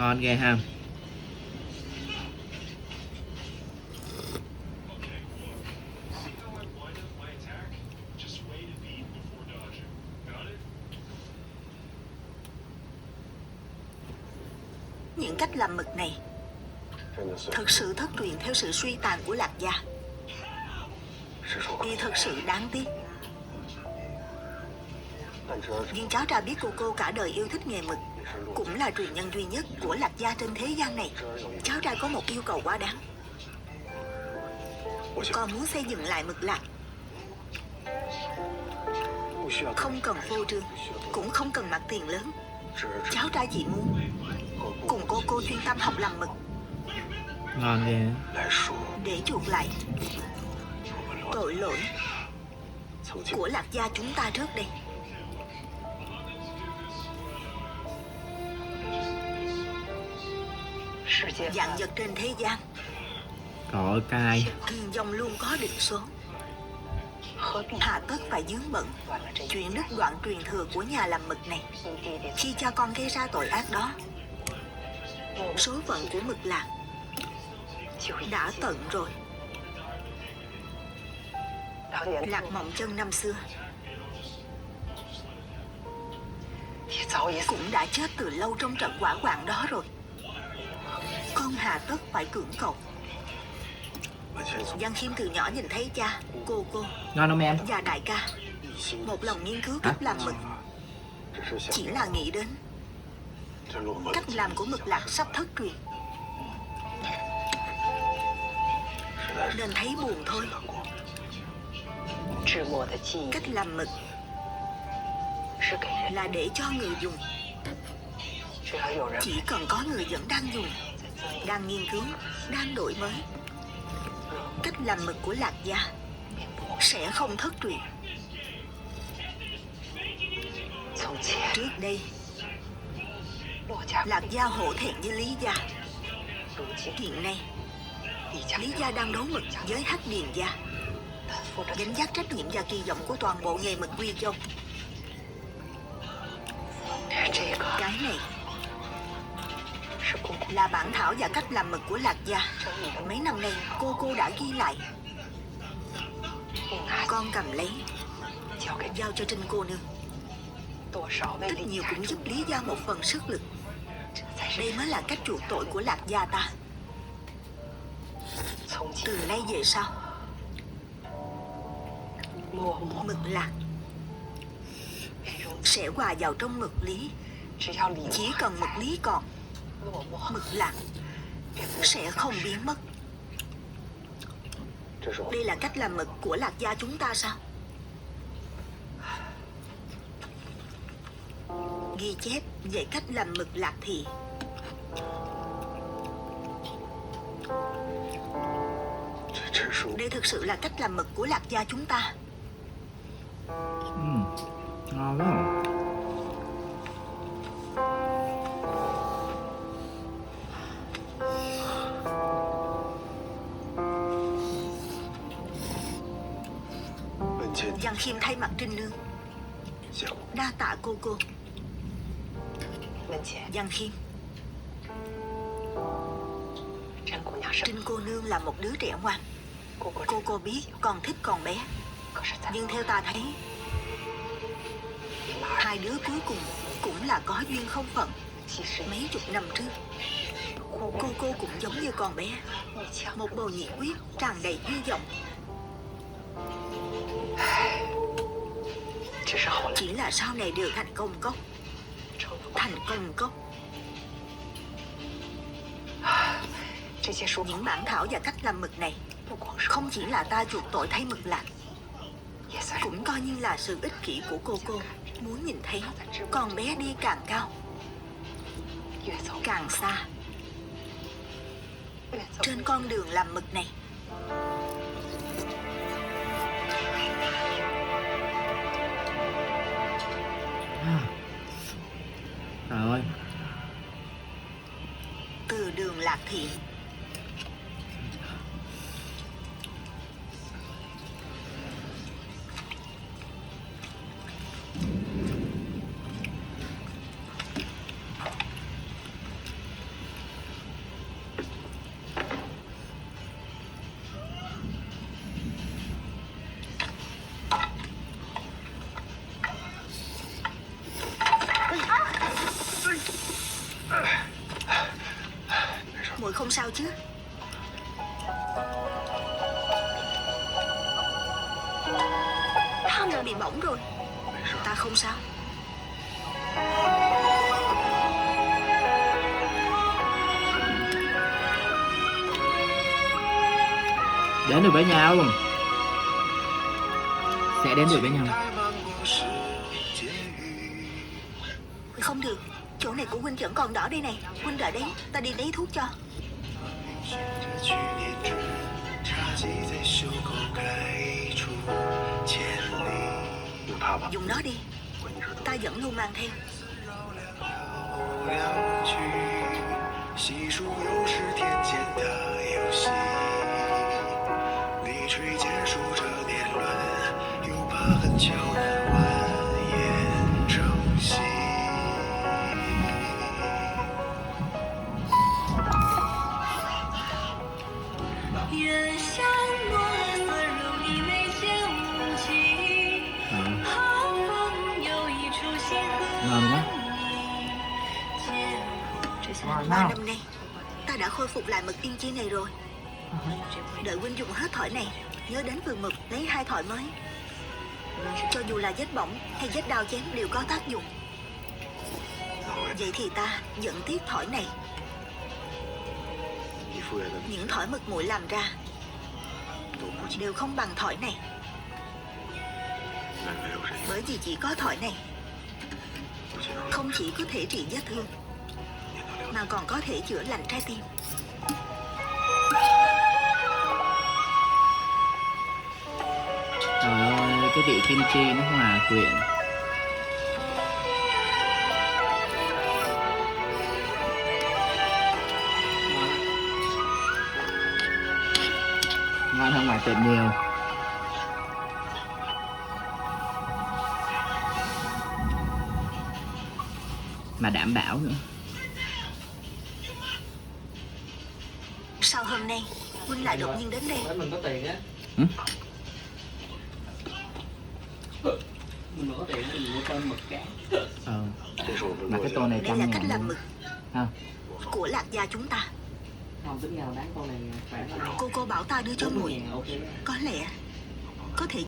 Ngon ghê ha. Những cách làm mực này thực sự thất truyền theo sự suy tàn của Lạc gia. Thì thật sự đáng tiếc. Nhưng cháu ra biết cô cả đời yêu thích nghề mực, cũng là truyền nhân duy nhất của Lạc gia trên thế gian này. Cháu ra có một yêu cầu quá đáng. Con muốn xây dựng lại mực Lạc. Không cần phô trương, cũng không cần mặt tiền lớn. Cháu trai chỉ muốn cùng cô chuyên tâm học làm mực. Ngon ghê. Để chuộc lại tội lỗi của Lạc gia chúng ta trước đây. Vạn vật trên thế gian Cỏ cay. thiên dòng luôn có định số. Hà tất phải vướng bận chuyện đứt đoạn truyền thừa của nhà làm mực này. Khi cha con gây ra tội ác đó, số phận của mực Lạc đã tận rồi. Lạc Mộng Chân năm xưa cũng đã chết từ lâu trong trận hỏa hoạn đó rồi. Con hà tất phải cưỡng cầu. Giang Khiêm từ nhỏ nhìn thấy cha, cô Ngon không em? và đại ca một lòng nghiên cứu cách làm mực. Chỉ là nghĩ đến cách làm của mực Lạc sắp thất truyền nên thấy buồn thôi. Cách làm mực là để cho người dùng. Chỉ cần có người vẫn đang dùng, đang nghiên cứu, đang đổi mới, cách làm mực của Lạc gia sẽ không thất truyền. Trước đây Lạc gia hổ thẹn với Lý gia. Hiện nay Lý gia đang đấu mực với Hắc Điền gia, gánh vác trách nhiệm và kỳ vọng của toàn bộ nghề mực Quy Châu. Cái này là bản thảo và cách làm mực của Lạc gia. Mấy năm nay cô đã ghi lại. Con cầm lấy, giao cho Trinh cô nương. Ít nhiều cũng giúp Lý gia một phần sức lực. Đây mới là cách chuộc tội của Lạc gia ta. Từ nay về sau, mực Lạc sẽ hòa vào trong mực Lý. Chỉ cần mực Lý còn, mực Lạc sẽ không biến mất. Đây là cách làm mực của Lạc gia chúng ta sao? Ghi chép về cách làm mực Lạc thì đây thực sự là cách làm mực của Lạc gia chúng ta. Ngon quá. Giang Khiêm thay mặt Trinh nương đa tạ cô. Giang Khiêm, Trinh cô nương là một đứa trẻ ngoan. Cô biết con thích con bé. Nhưng theo ta thấy, hai đứa cuối cùng cũng là có duyên không phận. Mấy chục năm trước, cô cũng giống như con bé, một bầu nhiệt huyết tràn đầy hy vọng. Chỉ là sau này đều thành công cốc. Những bản thảo và cách làm mực này không chỉ là ta chuộc tội thay mực Lạc, cũng coi như là sự ích kỷ của cô muốn nhìn thấy con bé đi càng cao, càng xa trên con đường làm mực này. Trời ơi. Từ đường Lạc Thiện không sao chứ? Bị bỏng rồi. Ta không sao. Đến được với nhau. Sẽ đến được với nhau. Không được, chỗ này của huynh vẫn còn đỏ đây này. Huynh đợi đấy, ta đi lấy thuốc cho. Dùng nó đi, ta vẫn luôn mang theo. Ngon quá. Qua năm nay, ta đã khôi phục lại mực yên chi này rồi. Đợi huynh dùng hết thỏi này, nhớ đến vườn mực lấy 2 thỏi mới. Cho dù là vết bỏng hay vết đao chém đều có tác dụng. Vậy thì ta vẫn tiếp thỏi này. Những thỏi mực muội làm ra đều không bằng thỏi này. Bởi vì chỉ có thỏi này không chỉ có thể trị vết thương mà còn có thể chữa lành trái tim. Trời ơi, cái vị kim chi nó hòa quyện. Ngon hơn ngoài tiệm nhiều. Mà đảm bảo nữa. Sao hôm nay huynh lại đột nhiên đến đây? Mình có tiền á. Ừ? Mình có tiền thì mình mua tôm mực cá. Mà cái tô này Đây 100 là cách ngàn làm luôn. mực Không? của Lạc gia chúng ta. Không, tính nhau bán con này khoảng Cô bảo ta đưa cho muội. 40.000 ok. Có lẽ có thể